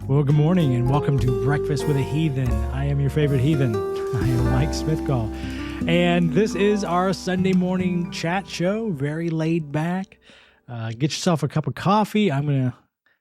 Well, good morning and welcome to Breakfast with a Heathen. I am your favorite heathen. I am Mike Smithcall. And this is our Sunday morning chat show, very laid back. Get yourself a cup of coffee. I'm going to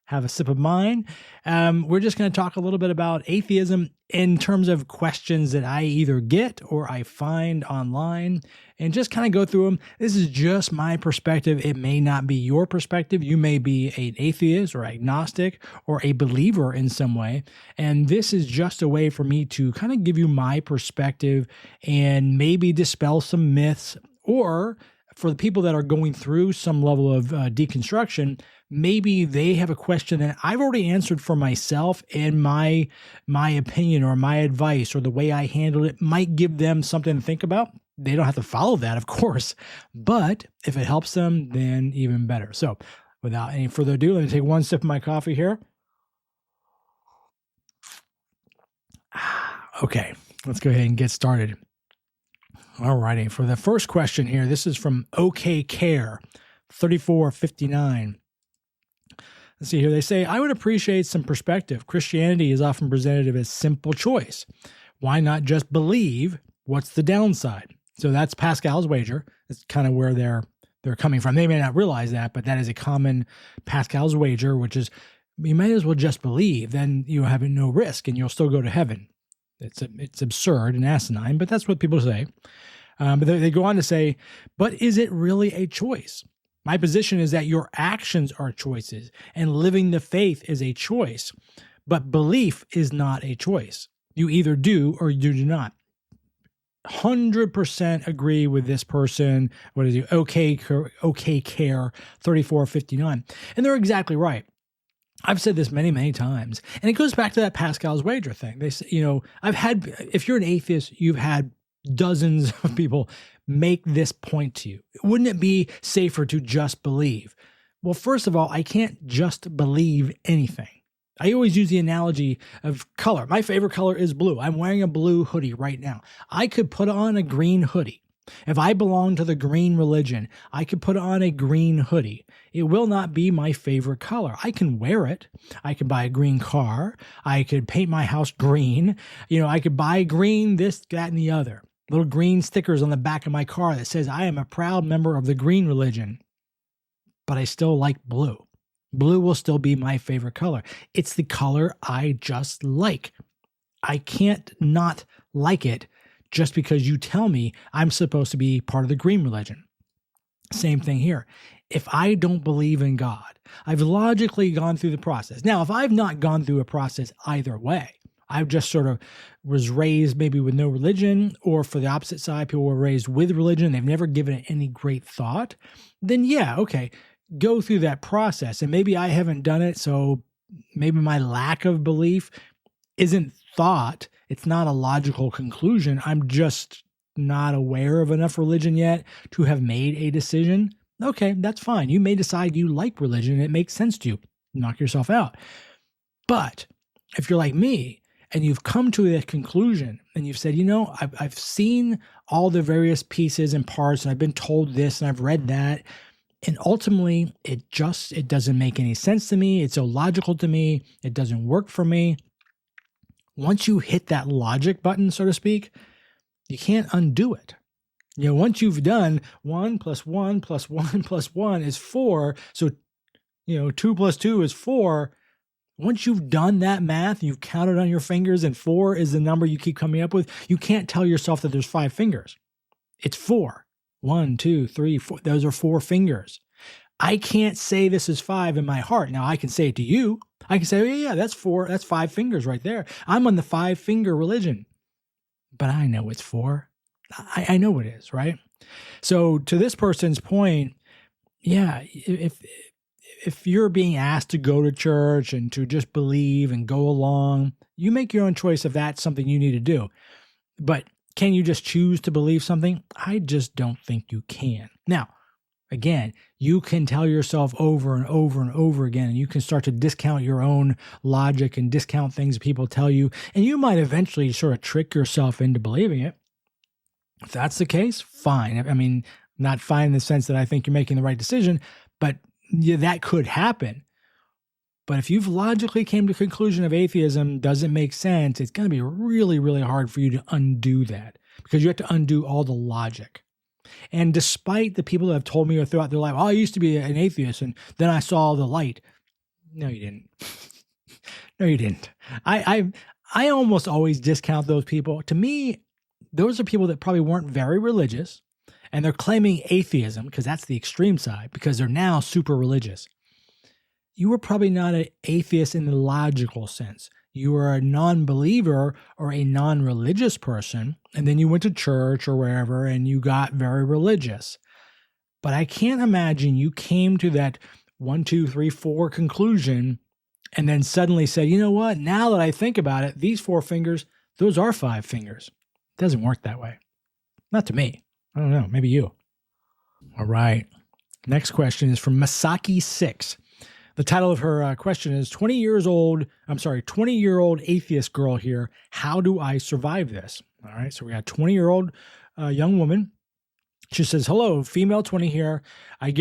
have a sip of mine. We're just going to talk a little bit about atheism in terms of questions that I either get or I find online and just kind of go through them. This is just my perspective. It may not be your perspective. You may be an atheist or agnostic or a believer in some way. And this is just a way for me to kind of give you my perspective and maybe dispel some myths, or for the people that are going through some level of deconstruction, maybe they have a question that I've already answered for myself, and my opinion or my advice or the way I handled it might give them something to think about. They don't have to follow that, of course, but if it helps them, then even better. So without any further ado, let me take one sip of my coffee here. Okay, let's go ahead and get started. All righty. For the first question here, this is from OK Care 3459. Let's see here. They say, I would appreciate some perspective. Christianity is often presented as simple choice. Why not just believe? What's the downside? So that's Pascal's wager. That's kind of where they're coming from. They may not realize that, but that is a common Pascal's wager, which is you may as well just believe. Then you have no risk and you'll still go to heaven. It's absurd and asinine, but that's what people say. But they go on to say, but is it really a choice? My position is that your actions are choices and living the faith is a choice, but belief is not a choice. You either do or you do not. 100% agree with this person. What is it? OK Care 3459. And they're exactly right. I've said this many, many times, and it goes back to that Pascal's wager thing. They say, if you're an atheist, you've had dozens of people make this point to you. Wouldn't it be safer to just believe? Well, first of all, I can't just believe anything. I always use the analogy of color. My favorite color is blue. I'm wearing a blue hoodie right now. I could put on a green hoodie. If I belong to the green religion, I could put on a green hoodie. It will not be my favorite color. I can wear it. I could buy a green car. I could paint my house green. I could buy green, this, that, and the other. Little green stickers on the back of my car that says I am a proud member of the green religion. But I still like blue. Blue will still be my favorite color. It's the color I just like. I can't not like it just because you tell me I'm supposed to be part of the green religion. Same thing here. If I don't believe in God, I've logically gone through the process. Now, if I've not gone through a process either way, I've just sort of was raised maybe with no religion, or for the opposite side, people were raised with religion. They've never given it any great thought. Then yeah, okay, go through that process. And maybe I haven't done it, so maybe my lack of belief isn't thought. It's not a logical conclusion. I'm just not aware of enough religion yet to have made a decision. Okay, that's fine. You may decide you like religion and it makes sense to you. Knock yourself out. But if you're like me and you've come to a conclusion and you've said, I've seen all the various pieces and parts and I've been told this and I've read that, and ultimately it doesn't make any sense to me. It's illogical to me. It doesn't work for me. Once you hit that logic button, so to speak, you can't undo it. Once you've done 1 + 1 + 1 + 1 is 4. So, 2 + 2 is 4. Once you've done that math, you've counted on your fingers and 4 is the number you keep coming up with, you can't tell yourself that there's 5 fingers. It's 4. 1, 2, 3, 4. Those are 4 fingers. I can't say this is 5 in my heart. Now I can say it to you. I can say, oh, yeah, that's 4. That's 5 fingers right there. I'm on the 5-finger religion. But I know it's 4. I know it is, right? So to this person's point, yeah, if you're being asked to go to church and to just believe and go along, you make your own choice if that's something you need to do. But can you just choose to believe something? I just don't think you can. Now, again, you can tell yourself over and over and over again, and you can start to discount your own logic and discount things people tell you, and you might eventually sort of trick yourself into believing it. If that's the case, fine. I mean, not fine in the sense that I think you're making the right decision, but yeah, that could happen. But if you've logically came to the conclusion of atheism doesn't make sense, it's going to be really, really hard for you to undo that because you have to undo all the logic. And despite the people that have told me throughout their life, oh, I used to be an atheist and then I saw the light. No, you didn't. No, you didn't. I almost always discount those people. To me, those are people that probably weren't very religious and they're claiming atheism because that's the extreme side because they're now super religious. You were probably not an atheist in the logical sense. You were a non-believer or a non-religious person, and then you went to church or wherever and you got very religious. But I can't imagine you came to that 1, 2, 3, 4 conclusion and then suddenly said, you know what, now that I think about it, these 4 fingers, those are 5 fingers. It doesn't work that way. Not to me. I don't know, maybe you. All right. Next question is from Masaki6. The title of her question is 20-year-old atheist girl here. How do I survive this? All right. So we got a 20-year-old young woman. She says, hello, female 20 here. It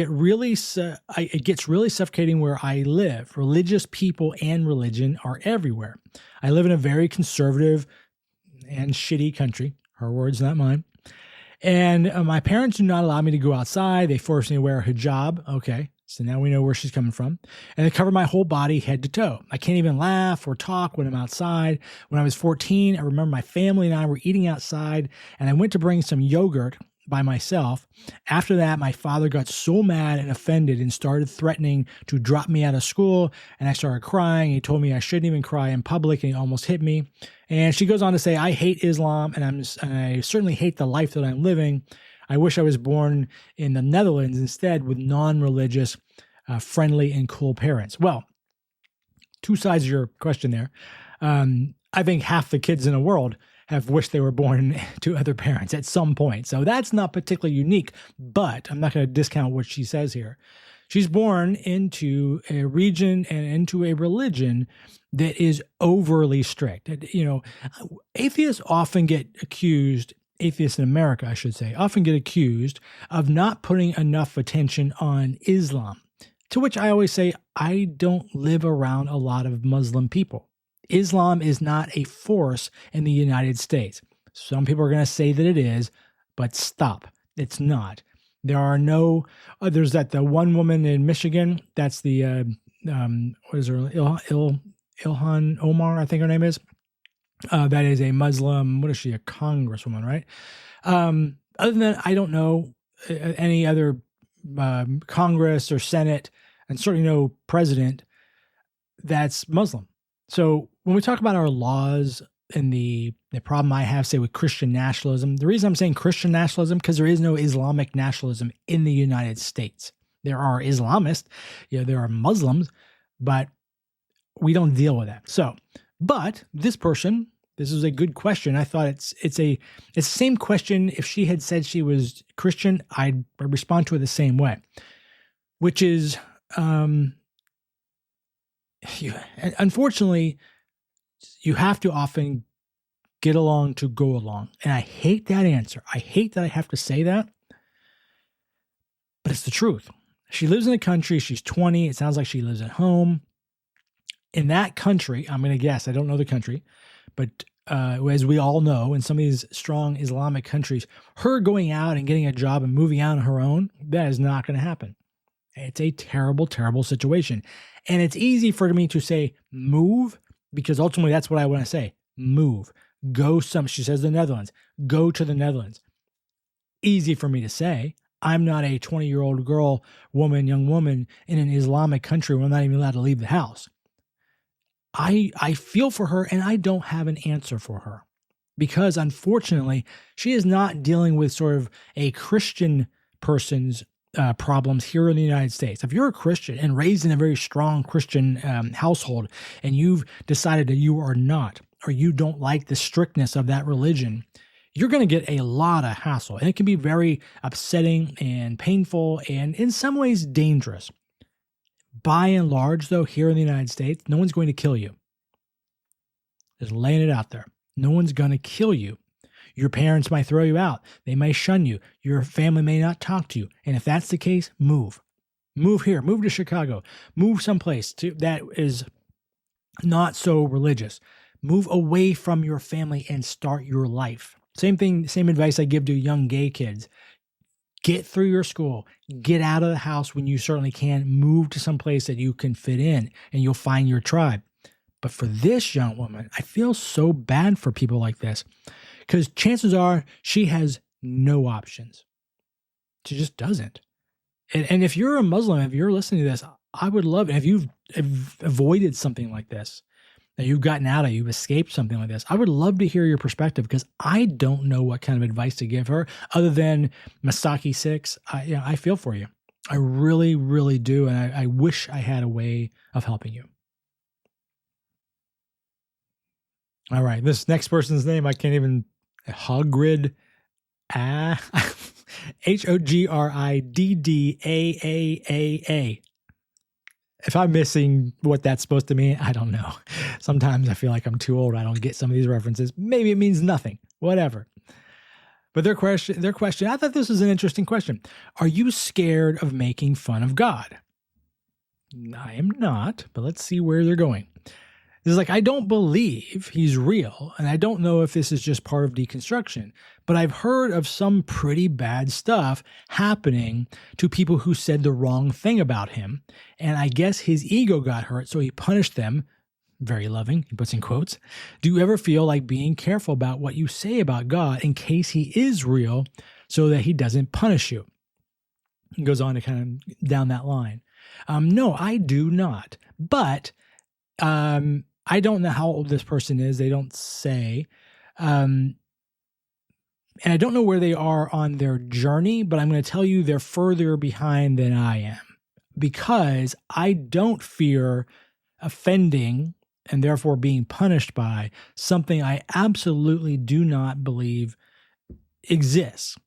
gets really suffocating where I live. Religious people and religion are everywhere. I live in a very conservative and shitty country. Her words, not mine. And my parents do not allow me to go outside. They force me to wear a hijab. Okay. So now we know where she's coming from. And they cover my whole body head to toe. I can't even laugh or talk when I'm outside. When I was 14, I remember my family and I were eating outside, and I went to bring some yogurt by myself. After that, my father got so mad and offended and started threatening to drop me out of school, and I started crying. He told me I shouldn't even cry in public, and he almost hit me. And she goes on to say, I hate Islam, and I certainly hate the life that I'm living. I wish I was born in the Netherlands instead with non-religious, friendly, and cool parents. Well, 2 sides of your question there. I think half the kids in the world have wished they were born to other parents at some point. So that's not particularly unique, but I'm not going to discount what she says here. She's born into a region and into a religion that is overly strict. You know, atheists in America, I should say, often get accused of not putting enough attention on Islam, to which I always say, I don't live around a lot of Muslim people. Islam is not a force in the United States. Some people are going to say that it is, but stop. It's not. There are no, there's the one woman in Michigan, that's the, what is her, Ilhan Omar, I think her name is. That is a Muslim, what is she, a congresswoman, right? Other than that, I don't know any other Congress or Senate, and certainly no president that's Muslim. So when we talk about our laws and the problem I have, say, with Christian nationalism, the reason I'm saying Christian nationalism, because there is no Islamic nationalism in the United States. There are Islamists, there are Muslims, but we don't deal with that. So, but this is a good question. I thought it's the same question. If she had said she was Christian, I'd respond to it the same way, which is, unfortunately, you have to often get along to go along. And I hate that answer. I hate that I have to say that, but it's the truth. She lives in a country, she's 20. It sounds like she lives at home. In that country, I'm going to guess, I don't know the country, but as we all know, in some of these strong Islamic countries, her going out and getting a job and moving out on her own, that is not going to happen. It's a terrible, terrible situation. And it's easy for me to say move, because ultimately that's what I want to say. Move. She says the Netherlands. Go to the Netherlands. Easy for me to say. I'm not a 20-year-old young woman in an Islamic country where I'm not even allowed to leave the house. I feel for her, and I don't have an answer for her because, unfortunately, she is not dealing with sort of a Christian person's problems here in the United States. If you're a Christian and raised in a very strong Christian household, and you've decided that you are not, or you don't like the strictness of that religion, you're going to get a lot of hassle. And it can be very upsetting and painful and in some ways dangerous. By and large, though, here in the United States, no one's going to kill you. Just laying it out there. No one's going to kill you. Your parents might throw you out. They may shun you. Your family may not talk to you. And if that's the case, move. Move here, move to Chicago, move someplace that is not so religious. Move away from your family and start your life. Same thing, same advice I give to young gay kids. Get through your school, get out of the house when you certainly can, move to some place that you can fit in and you'll find your tribe. But for this young woman, I feel so bad for people like this because chances are she has no options. She just doesn't. And if you're a Muslim, if you're listening to this, I would love it. If you've avoided something like this, that you've gotten out of, you've escaped something like this, I would love to hear your perspective because I don't know what kind of advice to give her other than Masaki 6. I feel for you. I really, really do. And I wish I had a way of helping you. All right. This next person's name, I can't even, Hogrid, Hogriddaa. If I'm missing what that's supposed to mean, I don't know. Sometimes I feel like I'm too old. I don't get some of these references. Maybe it means nothing, whatever. But their question, I thought this was an interesting question. Are you scared of making fun of God? I am not, but let's see where they're going. This is like, I don't believe he's real, and I don't know if this is just part of deconstruction, but I've heard of some pretty bad stuff happening to people who said the wrong thing about him, and I guess his ego got hurt, so he punished them. Very loving, he puts in quotes. Do you ever feel like being careful about what you say about God in case he is real so that he doesn't punish you? He goes on to kind of down that line. No, I do not, but I don't know how old this person is. They don't say. And I don't know where they are on their journey, but I'm going to tell you they're further behind than I am because I don't fear offending and therefore being punished by something I absolutely do not believe exists.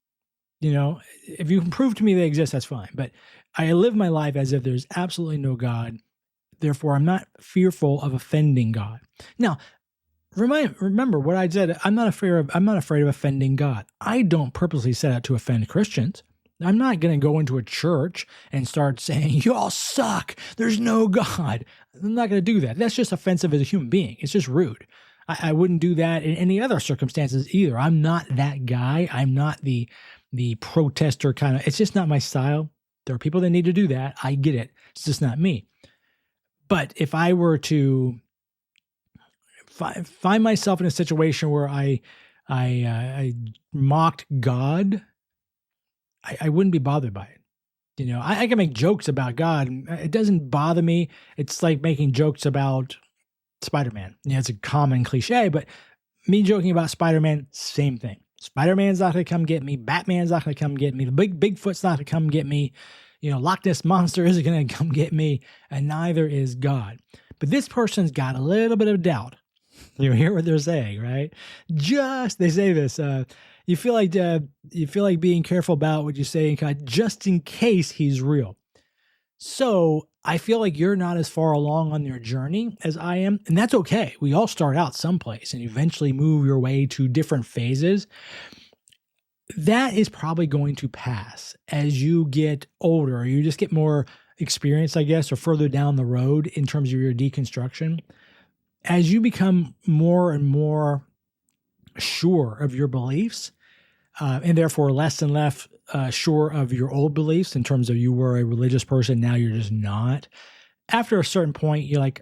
You know, if you can prove to me they exist, that's fine. But I live my life as if there's absolutely no God. Therefore, I'm not fearful of offending God. Now, remember what I said. I'm not afraid of offending God. I don't purposely set out to offend Christians. I'm not going to go into a church and start saying, you all suck. There's no God. I'm not going to do that. That's just offensive as a human being. It's just rude. I wouldn't do that in any other circumstances either. I'm not that guy. I'm not the protester kind of. It's just not my style. There are people that need to do that. I get it. It's just not me. But if I were to find myself in a situation where I mocked God, I wouldn't be bothered by it. You know, I can make jokes about God. It doesn't bother me. It's like making jokes about Spider-Man. You know, it's a common cliche, but me joking about Spider-Man, same thing. Spider-Man's not going to come get me. Batman's not going to come get me. The Bigfoot's not going to come get me. You know, Loch Ness Monster isn't going to come get me, and neither is God. But this person's got a little bit of doubt. You hear what they're saying, right? They say this. You feel like being careful about what you say in God, just in case he's real. So I feel like you're not as far along on your journey as I am, and that's okay. We all start out someplace and eventually move your way to different phases. That is probably going to pass as you get older, or you just get more experience, I guess, or further down the road in terms of your deconstruction. As you become more and more sure of your beliefs, and therefore less and less sure of your old beliefs in terms of you were a religious person, now you're just not. After a certain point, you're like,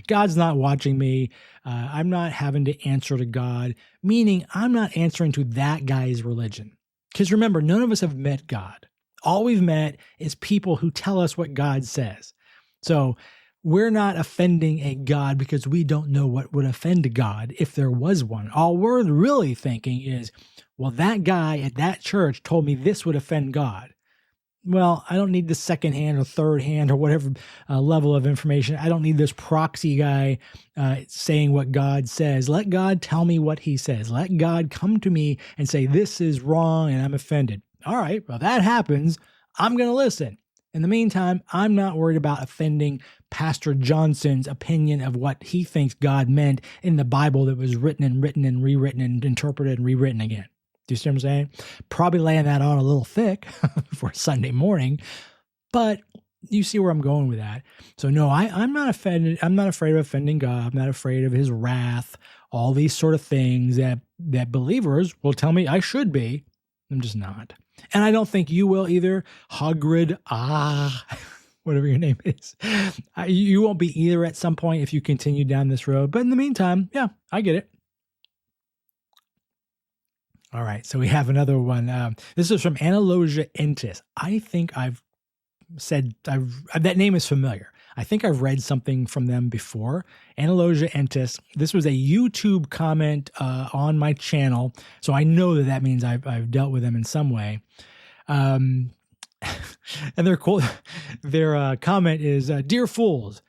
God's not watching me. I'm not having to answer to God, meaning I'm not answering to that guy's religion. Because remember, none of us have met God. All we've met is people who tell us what God says. So we're not offending a God because we don't know what would offend God if there was one. All we're really thinking is, well, that guy at that church told me this would offend God. Well, I don't need the second hand or third hand or whatever level of information. I don't need this proxy guy saying what God says. Let God tell me what he says. Let God come to me and say, this is wrong and I'm offended. All right, well, that happens. I'm going to listen. In the meantime, I'm not worried about offending Pastor Johnson's opinion of what he thinks God meant in the Bible that was written and rewritten and interpreted and rewritten again. Do you see what I'm saying? Probably laying that on a little thick for Sunday morning, But you see where I'm going with that. So no, I'm not offended. I'm not afraid of offending God. I'm not afraid of his wrath, all these sort of things that believers will tell me I should be. I'm just not. And I don't think you will either. Hagrid, whatever your name is. You won't be either at some point if you continue down this road. But in the meantime, yeah, I get it. All right, so we have another one. This is from Analogia Entis. I think I've said that name is familiar. I think I've read something from them before. Analogia Entis. This was a YouTube comment on my channel, so I know that means I've dealt with them in some way. And their comment is, "Dear fools."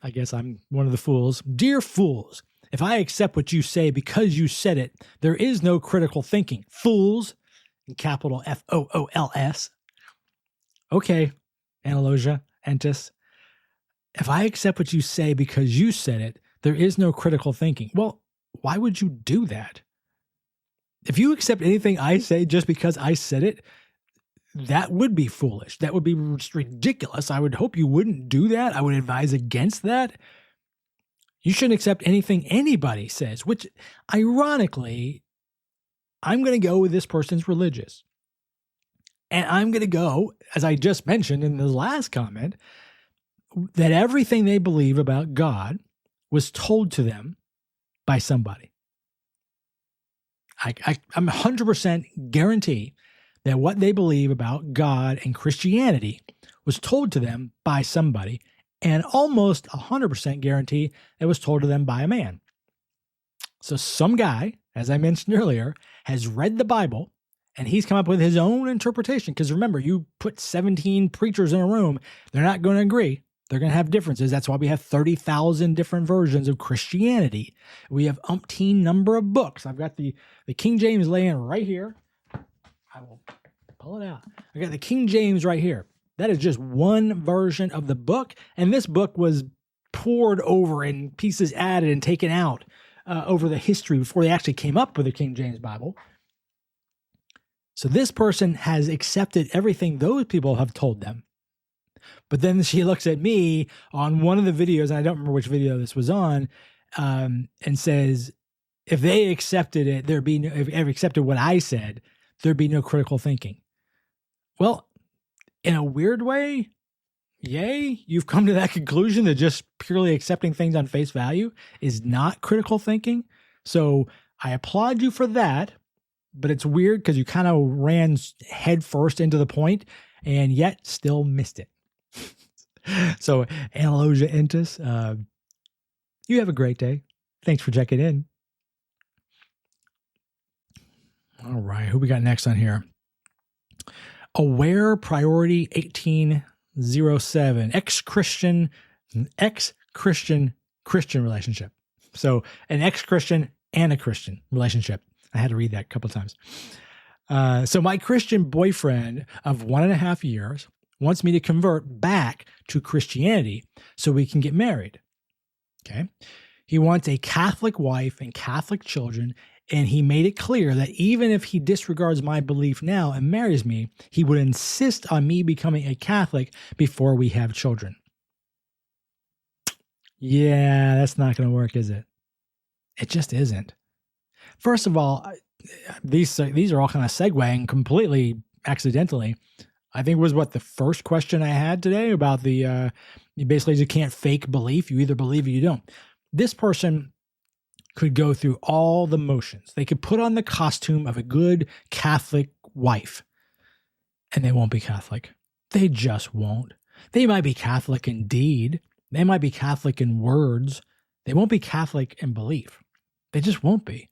I guess I'm one of the fools. "Dear fools, if I accept what you say because you said it, there is no critical thinking. Fools," in capital FOOLS. Okay, Analogia Entis. If I accept what you say because you said it, there is no critical thinking. Well, why would you do that? If you accept anything I say just because I said it, that would be foolish. That would be ridiculous. I would hope you wouldn't do that. I would advise against that. You shouldn't accept anything anybody says, which ironically, I'm going to go with this person's religious. And I'm going to go, as I just mentioned in the last comment, that everything they believe about God was told to them by somebody. I'm 100% guarantee that what they believe about God and Christianity was told to them by somebody, and almost 100% guarantee it was told to them by a man. So some guy, as I mentioned earlier, has read the Bible, and he's come up with his own interpretation. Because remember, you put 17 preachers in a room, they're not going to agree. They're going to have differences. That's why we have 30,000 different versions of Christianity. We have umpteen number of books. I've got the King James laying right here. I will pull it out. I got the King James right here. That is just one version of the book. And this book was poured over and pieces added and taken out over the history before they actually came up with the King James Bible. So this person has accepted everything those people have told them. But then she looks at me on one of the videos, and I don't remember which video this was on, and says, if they accepted it, if they accepted what I said, there'd be no critical thinking. Well, in a weird way, yay, you've come to that conclusion that just purely accepting things on face value is not critical thinking. So I applaud you for that. But it's weird because you kind of ran head first into the point and yet still missed it. So, Analogia Entis, you have a great day. Thanks for checking in. All right, who we got next on here? Aware Priority 1807, ex-Christian relationship. So, an ex-Christian and a Christian relationship. I had to read that a couple of times. So my Christian boyfriend of 1.5 years wants me to convert back to Christianity so we can get married. Okay. He wants a Catholic wife and Catholic children, and he made it clear that even if he disregards my belief now and marries me, he would insist on me becoming a Catholic before we have children. Yeah, that's not going to work, is it? It just isn't. First of all, these are all kind of segueing completely accidentally. I think it was the first question I had today about you basically you can't fake belief. You either believe or you don't. This person could go through all the motions. They could put on the costume of a good Catholic wife, and they won't be Catholic. They just won't. They might be Catholic in deed. They might be Catholic in words. They won't be Catholic in belief. They just won't be.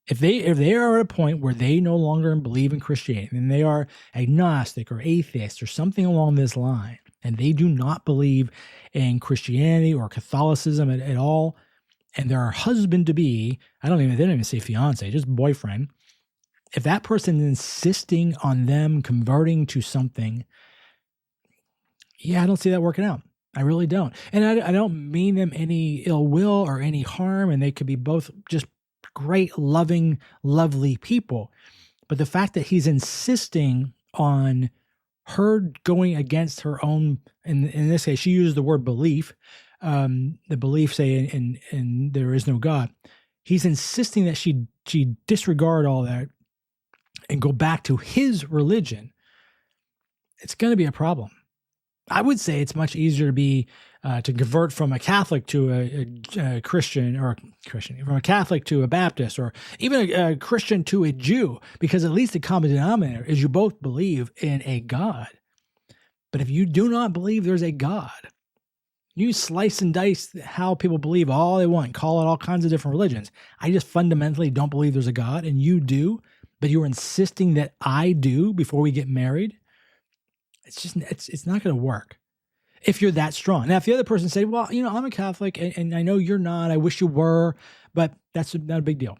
If they are at a point where they no longer believe in Christianity and they are agnostic or atheist or something along this line, and they do not believe in Christianity or Catholicism at all, and they're husband to be, they don't even say fiance, just boyfriend. If that person is insisting on them converting to something, yeah, I don't see that working out. I really don't. And I don't mean them any ill will or any harm, and they could be both just great, loving, lovely people. But the fact that he's insisting on her going against her own, in this case, she used the word belief, the belief, say, in there is no God. He's insisting that she disregard all that and go back to his religion. It's going to be a problem. I would say it's much easier to convert from a Catholic to a Christian, from a Catholic to a Baptist, or even a Christian to a Jew, because at least the common denominator is you both believe in a God. But if you do not believe there's a God, you slice and dice how people believe all they want, call it all kinds of different religions. I just fundamentally don't believe there's a God, and you do, but you're insisting that I do before we get married. It's not going to work if you're that strong. Now, if the other person said, well, I'm a Catholic and I know you're not, I wish you were, but that's not a big deal.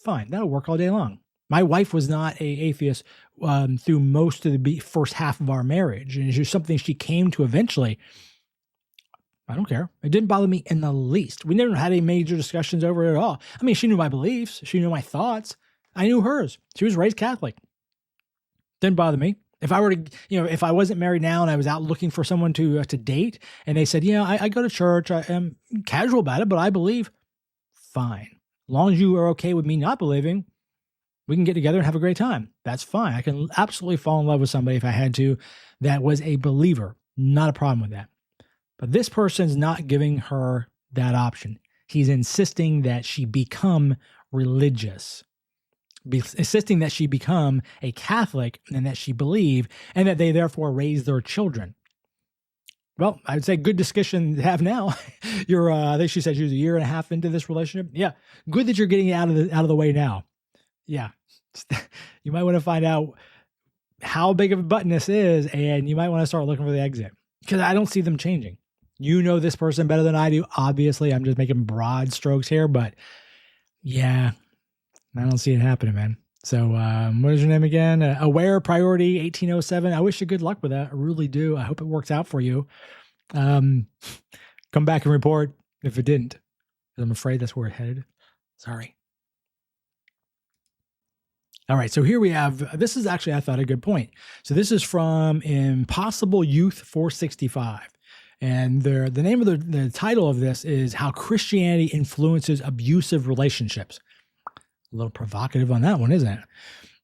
Fine. That'll work all day long. My wife was not an atheist through most of the first half of our marriage. And it's just something she came to eventually. I don't care. It didn't bother me in the least. We never had any major discussions over it at all. I mean, she knew my beliefs. She knew my thoughts. I knew hers. She was raised Catholic. Didn't bother me. If I were to, if I wasn't married now and I was out looking for someone to date, and they said, I go to church, I am casual about it, but I believe, fine. As long as you are okay with me not believing, we can get together and have a great time. That's fine. I can absolutely fall in love with somebody if I had to that was a believer. Not a problem with that. But this person's not giving her that option. He's insisting that she become religious. Insisting that she become a Catholic and that she believe, and that they therefore raise their children. Well, I'd say good discussion to have now. I think she said she was a year and a half into this relationship. Yeah, good that you're getting it out of the way now. Yeah, you might want to find out how big of a button this is, and you might want to start looking for the exit, because I don't see them changing. You know this person better than I do. Obviously, I'm just making broad strokes here, but yeah. I don't see it happening, man. So what is your name again? Aware Priority 1807. I wish you good luck with that. I really do. I hope it works out for you. Come back and report if it didn't. I'm afraid that's where it headed. Sorry. All right, so here we have, this is actually, I thought, a good point. So this is from Impossible Youth 465. And the name of the title of this is How Christianity Influences Abusive Relationships. A little provocative on that one, isn't it?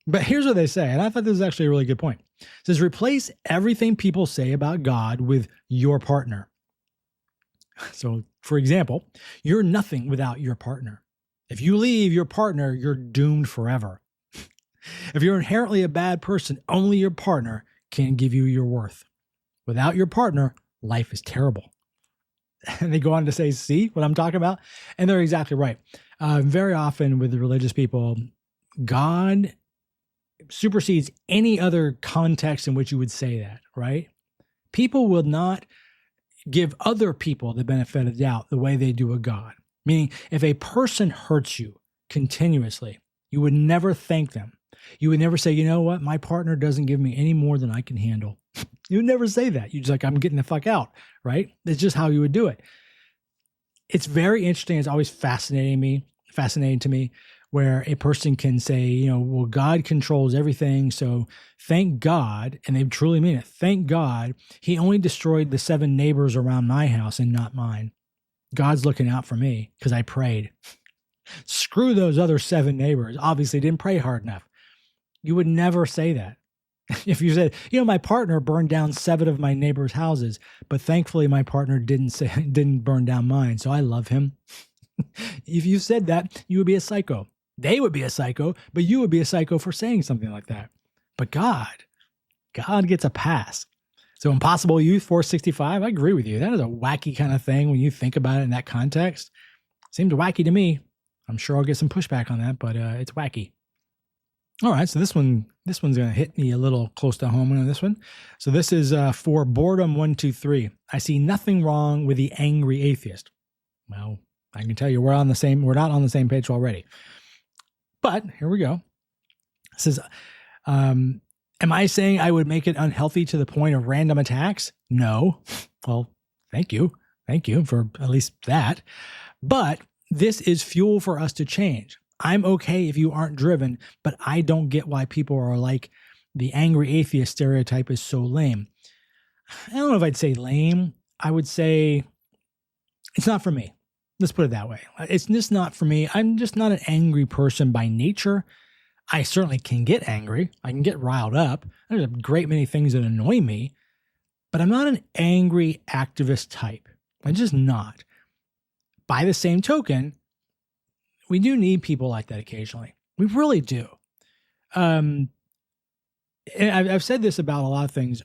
But here's what they say, and I thought this is actually a really good point. It says, replace everything people say about God with your partner. So, for example, you're nothing without your partner. If you leave your partner, you're doomed forever. If you're inherently a bad person, only your partner can give you your worth. Without your partner, life is terrible. And they go on to say, see what I'm talking about? And they're exactly right. Very often with the religious people, God supersedes any other context in which you would say that, right? People will not give other people the benefit of the doubt the way they do a God. Meaning, if a person hurts you continuously, you would never thank them. You would never say, you know what? My partner doesn't give me any more than I can handle. You would never say that. You're just like, I'm getting the fuck out, right? That's just how you would do it. It's very interesting. It's always fascinating to me, where a person can say, well, God controls everything. So thank God, and they truly mean it. Thank God he only destroyed the 7 neighbors around my house and not mine. God's looking out for me because I prayed. Screw those other 7 neighbors. Obviously didn't pray hard enough. You would never say that. If you said, my partner burned down 7 of my neighbors' houses, but thankfully my partner didn't burn down mine, so I love him. If you said that, you would be a psycho. They would be a psycho, but you would be a psycho for saying something like that. But God gets a pass. So Impossible Youth 465, I agree with you. That is a wacky kind of thing when you think about it in that context. Seems wacky to me. I'm sure I'll get some pushback on that, but it's wacky. All right, so this one's going to hit me a little close to home on this one. So this is for Boredom 123. I see nothing wrong with the angry atheist. Well, I can tell you we're not on the same page already. But here we go. It says, am I saying I would make it unhealthy to the point of random attacks? No. Well, thank you. Thank you for at least that. But this is fuel for us to change. I'm okay if you aren't driven, but I don't get why people are like the angry atheist stereotype is so lame. I don't know if I'd say lame. I would say it's not for me. Let's put it that way. It's just not for me. I'm just not an angry person by nature. I certainly can get angry. I can get riled up. There's a great many things that annoy me, but I'm not an angry activist type. I'm just not. By the same token, we do need people like that occasionally. We really do. And I've said this about a lot of things.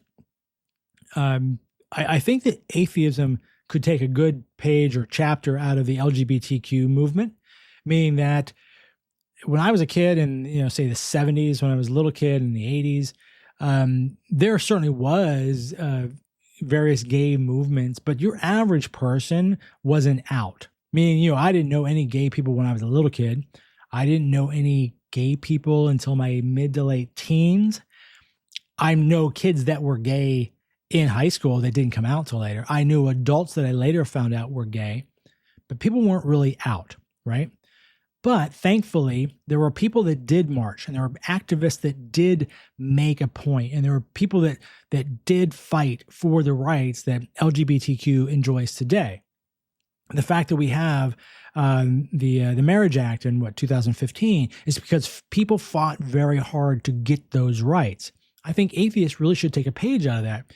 I think that atheism could take a good page or chapter out of the LGBTQ movement, meaning that when I was a kid in, say the 70s, when I was a little kid in the 80s, there certainly was various gay movements, but your average person wasn't out. Meaning, I didn't know any gay people when I was a little kid. I didn't know any gay people until my mid to late teens. I know kids that were gay in high school that didn't come out till later. I knew adults that I later found out were gay, but people weren't really out, right? But thankfully, there were people that did march, and there were activists that did make a point, and there were people that did fight for the rights that LGBTQ enjoys today. The fact that we have the Marriage Act in 2015 is because people fought very hard to get those rights. I think atheists really should take a page out of that.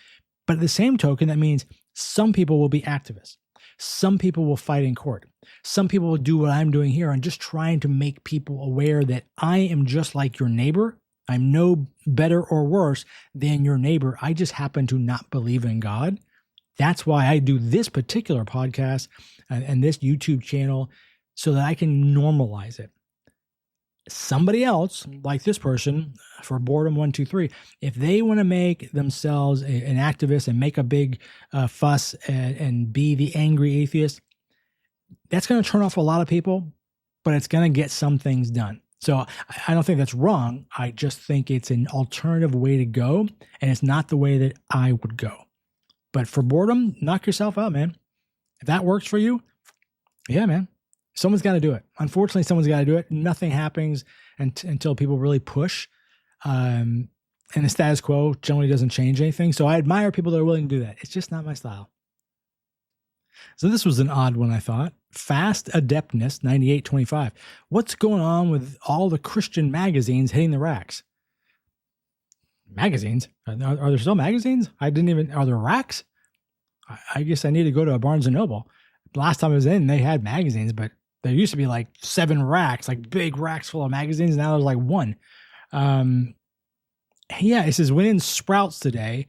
But at the same token, that means some people will be activists. Some people will fight in court. Some people will do what I'm doing here and just trying to make people aware that I am just like your neighbor. I'm no better or worse than your neighbor. I just happen to not believe in God. That's why I do this particular podcast and this YouTube channel, so that I can normalize it. Somebody else, like this person, for boredom 123, if they want to make themselves an activist and make a big fuss and be the angry atheist, that's going to turn off a lot of people, but it's going to get some things done. So I don't think that's wrong. I just think it's an alternative way to go, and it's not the way that I would go. But for boredom, knock yourself out, man. If that works for you, yeah, man. Someone's got to do it. Unfortunately, someone's got to do it. Nothing happens until people really push. And the status quo generally doesn't change anything. So I admire people that are willing to do that. It's just not my style. So this was an odd one, I thought. Fast Adeptness 9825. What's going on with all the Christian magazines hitting the racks? Magazines? Are there still magazines? Are there racks? I guess I need to go to a Barnes & Noble. Last time I was in, they had magazines, but there used to be like 7 racks, like big racks full of magazines. Now there's like 1. Yeah, it says went in Sprouts today,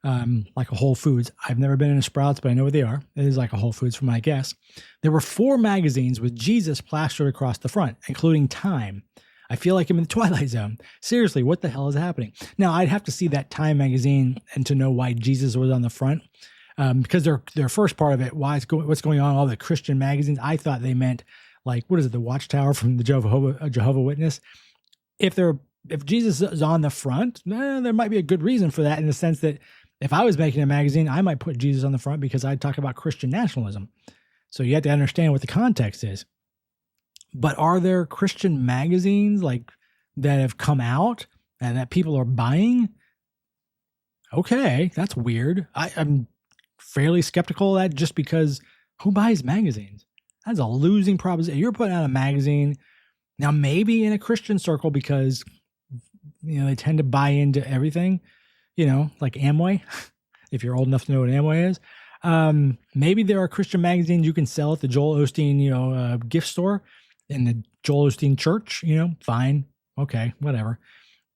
like a Whole Foods. I've never been in a Sprouts, but I know what they are. It is like a Whole Foods from my guess. There were 4 magazines with Jesus plastered across the front, including Time. I feel like I'm in the Twilight Zone. Seriously, what the hell is happening? Now, I'd have to see that Time magazine and to know why Jesus was on the front. Because their first part of it, what's going on, all the Christian magazines, I thought they meant like, what is it, the Watchtower from the Jehovah Witness. If Jesus is on the front, there might be a good reason for that, in the sense that if I was making a magazine, I might put Jesus on the front because I'd talk about Christian nationalism. So you have to understand what the context is. But are there Christian magazines like that have come out and that people are buying? Okay, that's weird. I'm fairly skeptical of that, just because who buys magazines? That's a losing proposition. You're putting out a magazine now, maybe in a Christian circle, because they tend to buy into everything, like Amway. If you're old enough to know what Amway is, maybe there are Christian magazines you can sell at the Joel Osteen, gift store in the Joel Osteen church. Fine, okay, whatever.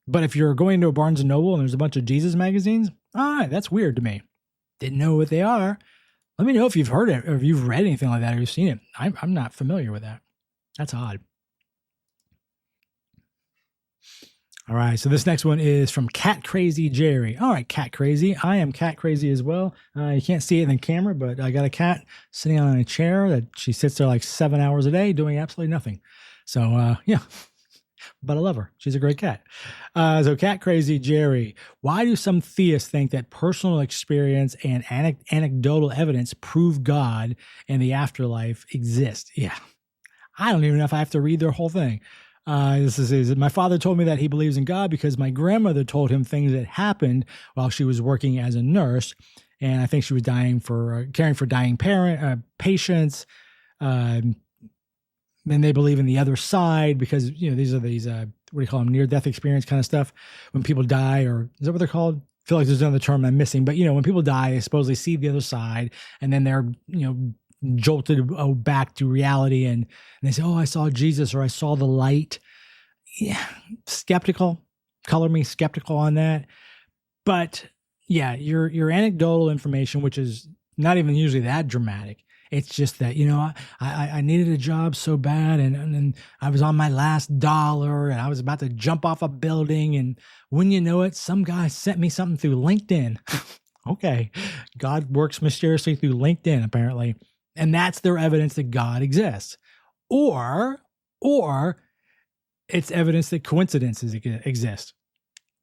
But if you're going to a Barnes and Noble and there's a bunch of Jesus magazines, that's weird to me. Didn't know what they are. Let me know if you've heard it or if you've read anything like that or you've seen it. I'm not familiar with that. That's odd. All right, so this next one is from Cat Crazy Jerry. All right, Cat Crazy. I am cat crazy as well. You can't see it in the camera, but I got a cat sitting on a chair that she sits there like 7 hours a day doing absolutely nothing. So, yeah. But I love her. She's a great cat. So Cat Crazy Jerry, why do some theists think that personal experience and anecdotal evidence prove God and the afterlife exist? Yeah. I don't even know if I have to read their whole thing. This is my father told me that he believes in God because my grandmother told him things that happened while she was working as a nurse, and I think she was caring for dying patients. And they believe in the other side because these are what do you call them, near-death experience kind of stuff. When people die, or is that what they're called? I feel like there's another term I'm missing, but when people die, they supposedly see the other side, and then they're jolted back to reality, and they say, "Oh, I saw Jesus," or "I saw the light." Yeah, skeptical. Color me skeptical on that. But yeah, your anecdotal information, which is not even usually that dramatic. It's just that I needed a job so bad, and I was on my last dollar, and I was about to jump off a building, and when you know it, some guy sent me something through LinkedIn. Okay, God works mysteriously through LinkedIn apparently. And that's their evidence that God exists. Or it's evidence that coincidences exist.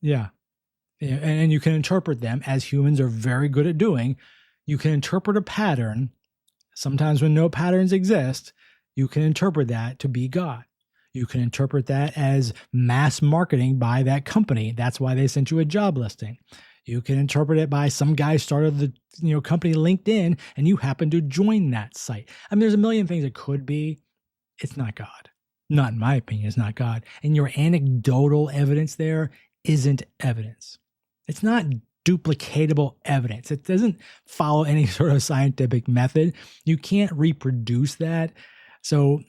Yeah. And you can interpret them, as humans are very good at doing. You can interpret a pattern. Sometimes when no patterns exist, you can interpret that to be God. You can interpret that as mass marketing by that company. That's why they sent you a job listing. You can interpret it by some guy started the company LinkedIn, and you happen to join that site. I mean, there's a million things it could be. It's not God. Not in my opinion, it's not God. And your anecdotal evidence there isn't evidence. It's not duplicatable evidence. It doesn't follow any sort of scientific method. You can't reproduce that. So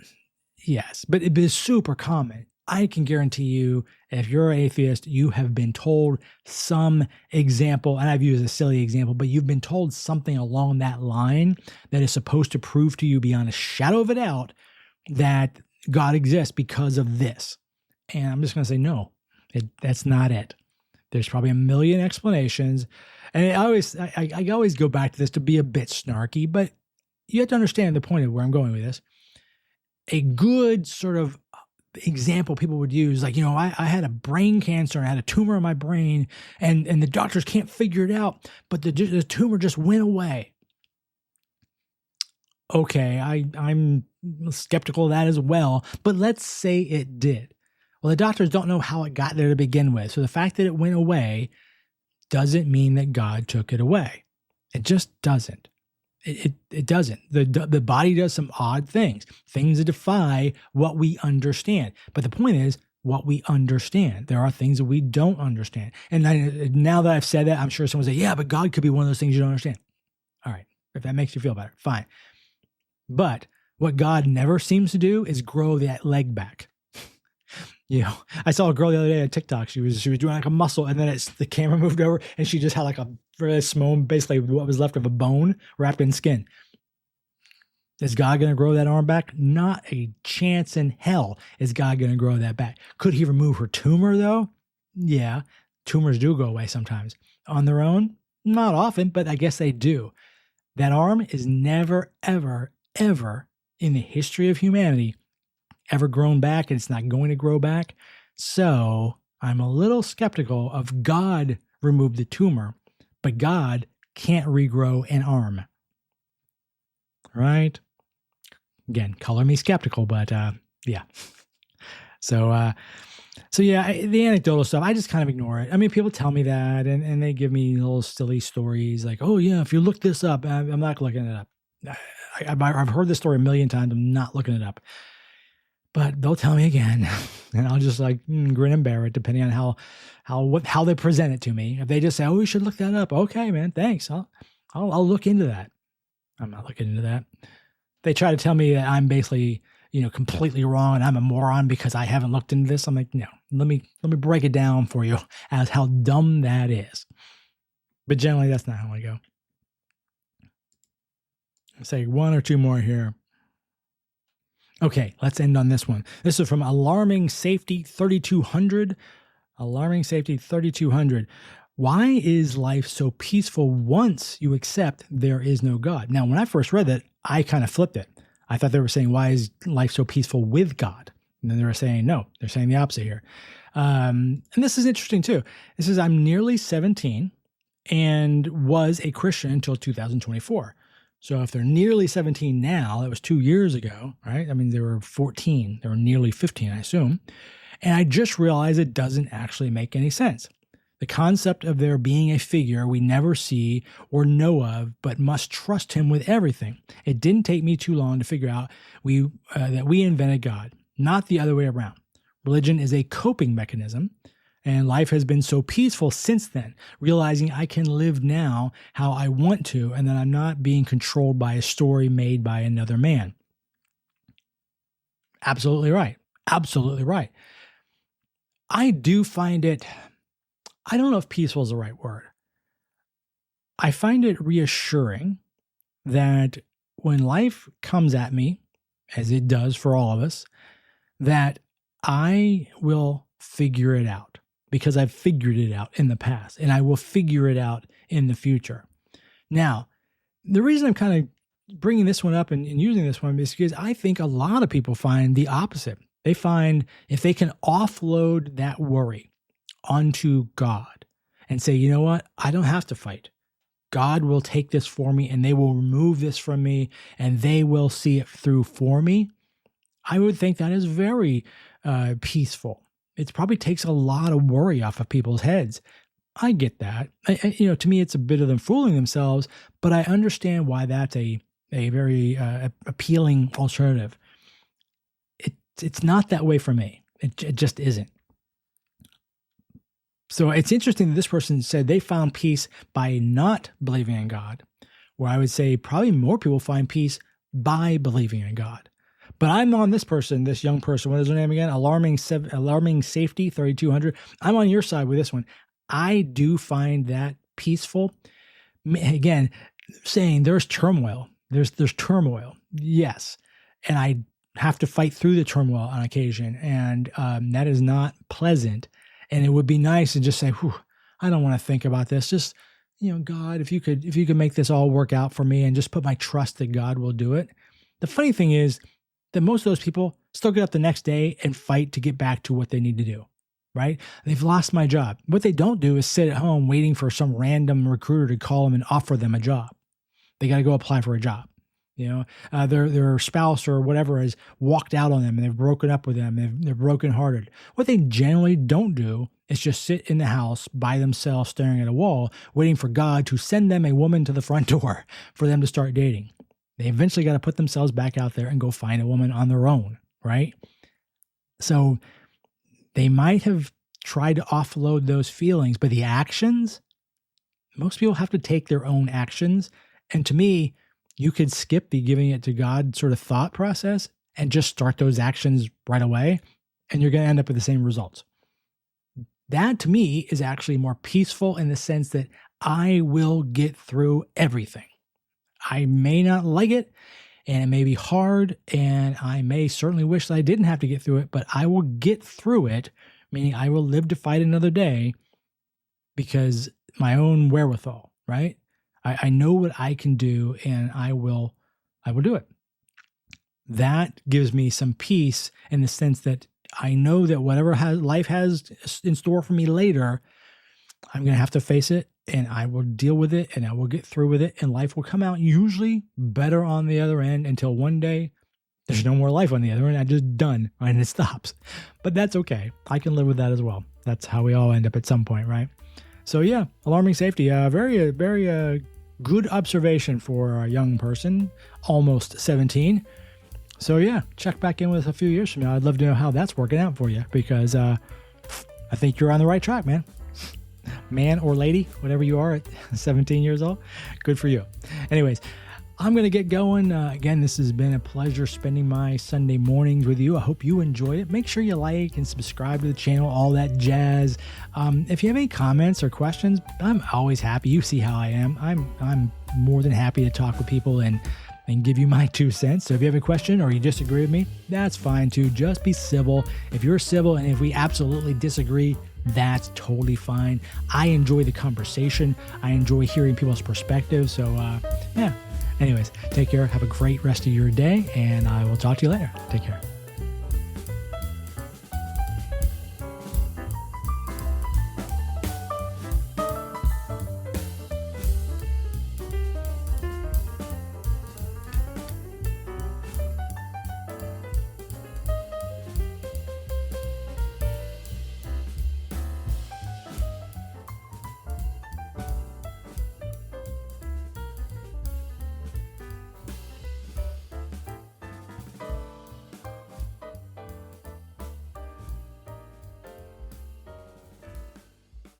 yes, but it is super common. I can guarantee you, if you're an atheist, you have been told some example, and I've used a silly example, but you've been told something along that line that is supposed to prove to you beyond a shadow of a doubt that God exists because of this. And I'm just going to say, no, that's not it. There's probably a million explanations. And I always go back to this to be a bit snarky, but you have to understand the point of where I'm going with this. A good sort of example people would use, like, I had a brain cancer and I had a tumor in my brain, and the doctors can't figure it out, but the tumor just went away. Okay, I'm skeptical of that as well, but let's say it did. Well, the doctors don't know how it got there to begin with, so the fact that it went away doesn't mean that God took it away. It just doesn't. It doesn't. The body does some odd things that defy what we understand. But the point is, what we understand. There are things that we don't understand. And now that I've said that, I'm sure someone will say, yeah, but God could be one of those things you don't understand. All right, if that makes you feel better, fine. But what God never seems to do is grow that leg back. I saw a girl the other day on TikTok. She was doing like a muscle, and then the camera moved over, and she just had like a really small, basically what was left of a bone wrapped in skin. Is God going to grow that arm back? Not a chance in hell is God going to grow that back. Could he remove her tumor though? Yeah, tumors do go away sometimes. On their own, not often, but I guess they do. That arm is never, ever, ever in the history of humanity ever grown back, and it's not going to grow back. So I'm a little skeptical of God removed the tumor, but God can't regrow an arm. Right? Again, color me skeptical, but yeah. So yeah, the anecdotal stuff, I just kind of ignore it. I mean, people tell me that, and they give me little silly stories like, oh yeah, if you look this up, I'm not looking it up. I've heard this story a million times. I'm not looking it up. But they'll tell me again, and I'll just like grin and bear it, depending on how they present it to me. If they just say, "Oh, you should look that up," okay, man, thanks. I'll look into that. I'm not looking into that. They try to tell me that I'm basically completely wrong and I'm a moron because I haven't looked into this. I'm like, no, let me break it down for you as how dumb that is. But generally, that's not how I go. I'll say one or two more here. Okay, let's end on this one. This is from Alarming Safety 3200. Alarming Safety 3200. Why is life so peaceful once you accept there is no God? Now, when I first read that, I kind of flipped it. I thought they were saying, why is life so peaceful with God? And then they were saying, no, they're saying the opposite here. And this is interesting too. This is, I'm nearly 17 and was a Christian until 2024. So if they're nearly 17 now, that was 2 years ago, right? I mean, they were 14. They were nearly 15, I assume. And I just realized it doesn't actually make any sense. The concept of there being a figure we never see or know of, but must trust him with everything. It didn't take me too long to figure out that we invented God, not the other way around. Religion is a coping mechanism, and life has been so peaceful since then, realizing I can live now how I want to, and that I'm not being controlled by a story made by another man. Absolutely right. Absolutely right. I do find it, I don't know if peaceful is the right word. I find it reassuring that when life comes at me, as it does for all of us, that I will figure it out. Because I've figured it out in the past, and I will figure it out in the future. Now, the reason I'm kind of bringing this one up and using this one is because I think a lot of people find the opposite. They find if they can offload that worry onto God and say, you know what, I don't have to fight. God will take this for me, and they will remove this from me, and they will see it through for me. I would think that is very peaceful. It probably takes a lot of worry off of people's heads. I get that. To me, it's a bit of them fooling themselves, but I understand why that's a very appealing alternative. It's not that way for me. It just isn't. So it's interesting that this person said they found peace by not believing in God, where I would say probably more people find peace by believing in God. But I'm on this young person, what is her name again? Alarming Safety 3200. I'm on your side with this one. I do find that peaceful. Again, saying there's turmoil. There's turmoil. Yes. And I have to fight through the turmoil on occasion. And that is not pleasant. And it would be nice to just say, whew, I don't want to think about this. Just, God, if you could make this all work out for me and just put my trust that God will do it. The funny thing is, that most of those people still get up the next day and fight to get back to what they need to do, right? They've lost my job. What they don't do is sit at home waiting for some random recruiter to call them and offer them a job. They got to go apply for a job. Their spouse or whatever has walked out on them and they've broken up with them. They're brokenhearted. What they generally don't do is just sit in the house by themselves staring at a wall, waiting for God to send them a woman to the front door for them to start dating. They eventually got to put themselves back out there and go find a woman on their own, right? So they might have tried to offload those feelings, but the actions, most people have to take their own actions. And to me, you could skip the giving it to God sort of thought process and just start those actions right away, and you're going to end up with the same results. That to me is actually more peaceful in the sense that I will get through everything. I may not like it, and it may be hard, and I may certainly wish that I didn't have to get through it, but I will get through it, meaning I will live to fight another day because my own wherewithal, right? I know what I can do, and I will do it. That gives me some peace in the sense that I know that whatever life has in store for me later, I'm going to have to face it, and I will deal with it, and I will get through with it, and life will come out usually better on the other end until one day there's no more life on the other end. I'm just done, right? And it stops. But that's okay. I can live with that as well. That's how we all end up at some point, right? So yeah, alarming safety. Very good observation for a young person, almost 17. So yeah, check back in with us a few years from now. I'd love to know how that's working out for you, because I think you're on the right track, man. Man or lady, whatever you are at 17 years old, good for you. Anyways, I'm going to get going. Again, this has been a pleasure spending my Sunday mornings with you. I hope you enjoyed it. Make sure you like and subscribe to the channel, all that jazz. If you have any comments or questions, I'm always happy. You see how I am. I'm more than happy to talk with people and give you my 2 cents. So if you have a question or you disagree with me, that's fine too. Just be civil. If you're civil, and if we absolutely disagree, that's totally fine. I enjoy the conversation. I enjoy hearing people's perspectives. So yeah. Anyways, take care. Have a great rest of your day, and I will talk to you later. Take care.